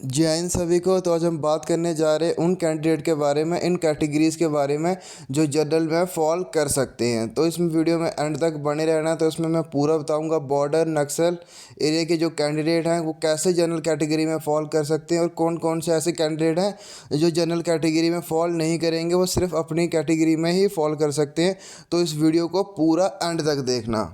जय हिंद सभी को। तो आज हम बात करने जा रहे हैं उन कैंडिडेट के बारे में, इन कैटेगरीज़ के बारे में जो जनरल में फॉल कर सकते हैं। तो इस वीडियो में एंड तक बने रहना। तो इसमें मैं पूरा बताऊंगा बॉर्डर नक्सल एरिया के जो कैंडिडेट हैं वो कैसे जनरल कैटेगरी में फॉल कर सकते हैं और कौन कौन से ऐसे कैंडिडेट हैं जो जनरल कैटेगरी में फॉल नहीं करेंगे, वो सिर्फ अपनी कैटेगरी में ही फॉल कर सकते हैं। तो इस वीडियो को पूरा एंड तक देखना।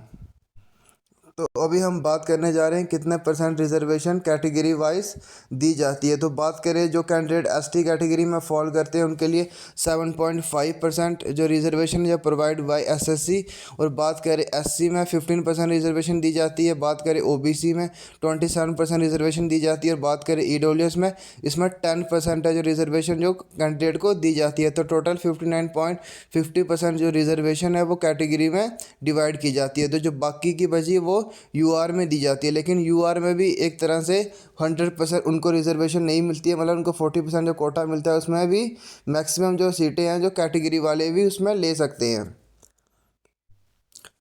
तो अभी हम बात करने जा रहे हैं कितने परसेंट रिजर्वेशन कैटेगरी वाइज दी जाती है। तो बात करें जो कैंडिडेट एसटी कैटेगरी में फॉल करते हैं उनके लिए 7.5% जो रिजर्वेशन या प्रोवाइड बाय एसएससी, और बात करें एससी में 15% रिजर्वेशन दी जाती है, बात करें ओबीसी में 27% रिजर्वेशन दी जाती है, और बात करें ईडब्ल्यूएस में इसमें 10% है जो रिजर्वेशन जो कैंडिडेट को दी जाती है। तो टोटल 59.50% जो रिजर्वेशन है वो कैटेगरी में डिवाइड की जाती है। तो जो बाकी की बची वो यूआर में दी जाती है, लेकिन यूआर में भी एक तरह से 100% उनको रिजर्वेशन नहीं मिलती है, मतलब उनको 40% जो कोटा मिलता है उसमें भी मैक्सिमम जो सीटें हैं जो कैटेगरी वाले भी उसमें ले सकते हैं।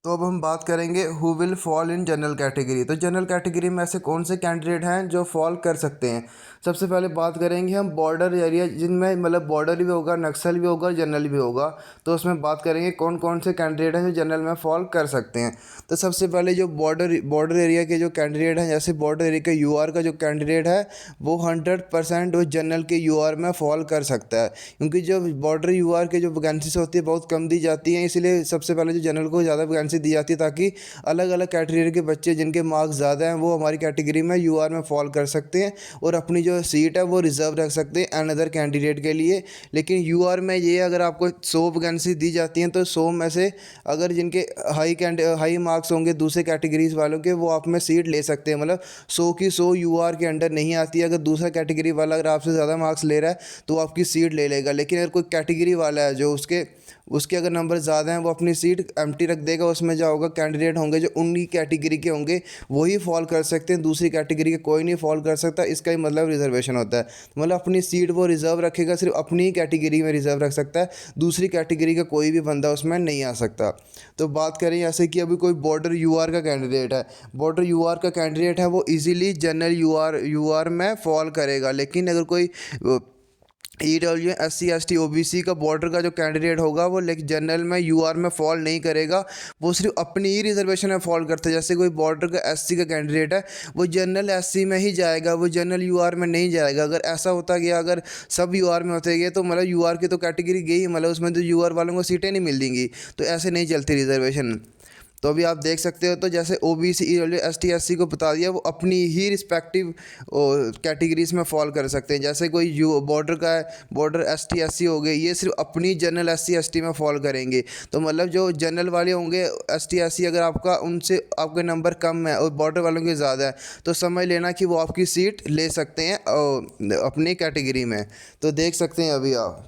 तो अब हम बात करेंगे who will fall in general category. तो जनरल कैटेगरी में ऐसे कौन से कैंडिडेट हैं जो फॉल कर सकते हैं। सबसे पहले बात करेंगे हम बॉर्डर एरिया जिनमें मतलब बॉर्डर भी होगा, नक्सल भी होगा, जनरल भी होगा। तो उसमें बात करेंगे कौन कौन से कैंडिडेट हैं जो जनरल में फॉल कर सकते हैं। तो सबसे पहले जो बॉर्डर एरिया के जो कैंडिडेट हैं, जैसे बॉर्डर एरिया के यूआर का जो कैंडिडेट है वो 100% वो जनरल के यूआर में फॉल कर सकता है, क्योंकि जो बॉर्डर यूआर के जो वैकेंसीज होती है बहुत कम दी जाती हैं। इसलिए सबसे पहले जो जनरल को ज़्यादा वैकेंसी दी जाती है ताकि अलग अलग कैटेगरी के बच्चे जिनके मार्क्स ज़्यादा हैं वो हमारी कैटेगरी में यूआर में फॉल कर सकते हैं और अपनी जो सीट है वो रिजर्व रख सकते हैं अनदर कैंडिडेट के लिए। लेकिन यूआर में ये अगर आपको 100 वैकेंसी दी जाती हैं तो 100 में से अगर जिनके हाई मार्क्स होंगे दूसरे कैटेगरीज वालों के, वो आप में सीट ले सकते हैं। मतलब 100 की 100 यूआर के अंडर नहीं आती है। अगर दूसरा कैटेगरी वाला अगर आपसे ज़्यादा मार्क्स ले रहा है तो वो आपकी सीट ले लेगा। लेकिन अगर कोई कैटेगरी वाला है जो उसके उसके अगर नंबर ज़्यादा हैं वो अपनी सीट एम्प्टी रख देगा। उसमें जो होगा कैंडिडेट होंगे जो उन्हीं कैटेगरी के होंगे वही फॉल कर सकते हैं, दूसरी कैटेगरी के कोई नहीं फॉल कर सकता। इसका ही मतलब रिजर्वेशन होता है। मतलब अपनी सीट वो रिज़र्व रखेगा, सिर्फ अपनी ही कैटेगरी में रिज़र्व रख सकता है, दूसरी कैटेगरी का कोई भी बंदा उसमें नहीं आ सकता। तो बात करें जैसे कि अभी कोई बॉर्डर यूआर का कैंडिडेट है, बॉर्डर यूआर का कैंडिडेट है वो इजीली जनरल यूआर में फॉल करेगा। लेकिन अगर कोई ईडब्ल्यू एससी एसटी ओबीसी का बॉर्डर का जो कैंडिडेट होगा वो लेकिन जनरल में यूआर में फॉल नहीं करेगा, वो सिर्फ अपनी ही रिजर्वेशन में फॉल करता है। जैसे कोई बॉर्डर का एससी का कैंडिडेट है वो जनरल एससी में ही जाएगा, वो जनरल यूआर में नहीं जाएगा। अगर ऐसा होता गया, अगर सब यूआर में होते गए तो मतलब यूआर की तो कैटेगरी गई, मतलब उसमें तो यूआर वालों को सीटें नहीं मिलेंगी। तो ऐसे नहीं चलती रिजर्वेशन। तो अभी आप देख सकते हो, तो जैसे ओबीसी ईडब्ल्यू एसटी एससी को बता दिया वो अपनी ही रिस्पेक्टिव कैटेगरीज में फॉल कर सकते हैं। जैसे कोई यू बॉर्डर का है, बॉर्डर एसटी एससी हो गए, ये सिर्फ अपनी जनरल एससी एसटी में फॉल करेंगे। तो मतलब जो जनरल वाले होंगे एसटी एससी, अगर आपका उनसे आपके नंबर कम है और बॉर्डर वालों के ज़्यादा है तो समझ लेना कि वो आपकी सीट ले सकते हैं अपनी कैटेगरी में। तो देख सकते हैं अभी आप।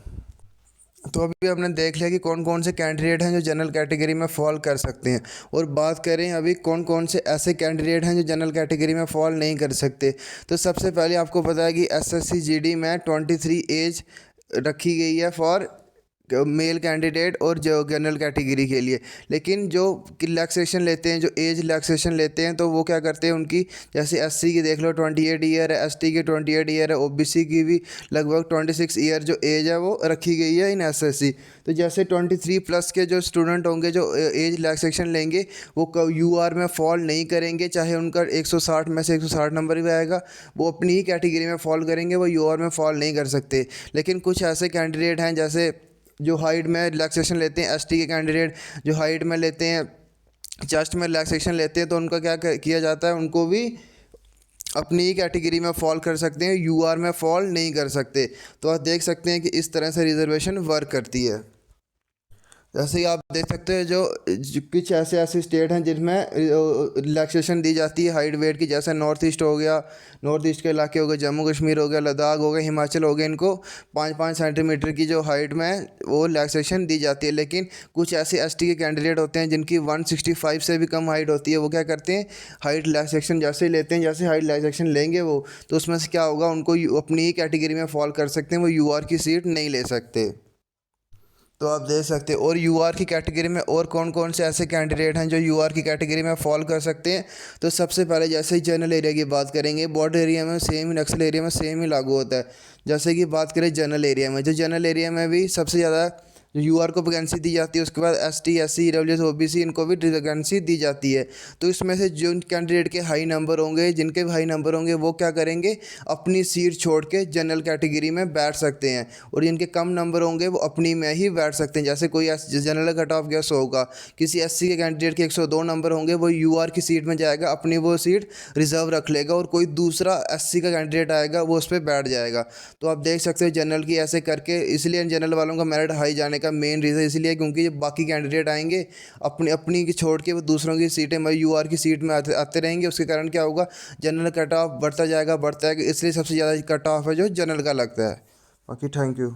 तो अभी हमने देख लिया कि कौन कौन से कैंडिडेट हैं जो जनरल कैटेगरी में फॉल कर सकते हैं, और बात करें अभी कौन कौन से ऐसे कैंडिडेट हैं जो जनरल कैटेगरी में फॉल नहीं कर सकते। तो सबसे पहले आपको पता है कि एसएससी जीडी में 23 एज रखी गई है फॉर मेल कैंडिडेट और जो जनरल कैटेगरी के लिए। लेकिन जो रिलैक्सेशन लेते हैं, जो एज रिलैक्सेशन लेते हैं, तो वो क्या करते हैं उनकी, जैसे एससी की देख लो 28 ईयर है, एसटी की 28 ईयर है, ओबीसी की भी लगभग 26 ईयर जो एज है वो रखी गई है इन एसएससी। तो जैसे 23 प्लस के जो स्टूडेंट होंगे जो एज रिलैक्सेशन लेंगे वो यूआर में फॉल नहीं करेंगे, चाहे उनका 160 में से 160 नंबर भी आएगा, वो अपनी ही कैटेगरी में फॉल करेंगे, वो यूआर में फॉल नहीं कर सकते। लेकिन कुछ ऐसे कैंडिडेट हैं जैसे जो हाइट में रिलैक्सेशन लेते हैं, एसटी के कैंडिडेट जो हाइट में लेते हैं, चेस्ट में रिलैक्सेशन लेते हैं, तो उनका क्या किया जाता है, उनको भी अपनी ही कैटेगरी में फॉल कर सकते हैं, यूआर में फॉल नहीं कर सकते। तो आप देख सकते हैं कि इस तरह से रिजर्वेशन वर्क करती है। जैसे ही आप देख सकते हैं कुछ ऐसे ऐसे स्टेट हैं जिनमें रिलैक्सेशन दी जाती है हाइट वेट की, जैसे नॉर्थ ईस्ट हो गया, नॉर्थ ईस्ट के इलाके हो गए, जम्मू कश्मीर हो गया, लद्दाख हो गया, हिमाचल हो गया, इनको 5-5 सेंटीमीटर की जो हाइट में वो रिलैक्सेशन दी जाती है। लेकिन कुछ ऐसे एसटी के कैंडिडेट होते हैं जिनकी 165 से भी कम हाइट होती है, वो क्या करते हैं हाइट रिलैक्सेशन जैसे ही लेते हैं, जैसे हाइट रिलैक्सेशन लेंगे वो, तो उसमें से क्या होगा, उनको अपनी ही कैटेगरी में फॉल कर सकते हैं, वो यूआर की सीट नहीं ले सकते। तो आप देख सकते हैं। और यूआर की कैटेगरी में और कौन कौन से ऐसे कैंडिडेट हैं जो यूआर की कैटेगरी में फॉल कर सकते हैं। तो सबसे पहले जैसे ही जनरल एरिया की बात करेंगे, बॉर्डर एरिया में सेम ही, नक्सल एरिया में सेम ही लागू होता है। जैसे कि बात करें जनरल एरिया में, जो जनरल एरिया में भी सबसे ज़्यादा जो यूआर को वैकेंसी दी जाती है, उसके बाद एसटी, एससी, ईडब्ल्यूएस, ओबीसी इनको भी वैकेंसी दी जाती है। तो इसमें से जो कैंडिडेट के हाई नंबर होंगे, जिनके हाई नंबर होंगे, वो क्या करेंगे, अपनी सीट छोड़ के जनरल कैटेगरी में बैठ सकते हैं। और जिनके कम नंबर होंगे वो अपनी में ही बैठ सकते हैं। जैसे कोई जनरल कट ऑफ गया 100 का, किसी एससी के कैंडिडेट के 102 नंबर होंगे, वो यूआर की सीट में जाएगा, अपनी वो सीट रिजर्व रख लेगा, और कोई दूसरा एससी का कैंडिडेट आएगा वो उस पर बैठ जाएगा। तो आप देख सकते हो जनरल की ऐसे करके, इसलिए जनरल वालों का मेरिट हाई जाने का मेन रीज़न इसलिए क्योंकि जब बाकी कैंडिडेट आएंगे अपनी अपनी की छोड़ के वो दूसरों की सीटें, मतलब यूआर की सीट में आते रहेंगे। उसके कारण क्या होगा, जनरल कट ऑफ बढ़ता जाएगा, इसलिए सबसे ज़्यादा कट ऑफ है जो जनरल का लगता है। बाकी थैंक यू।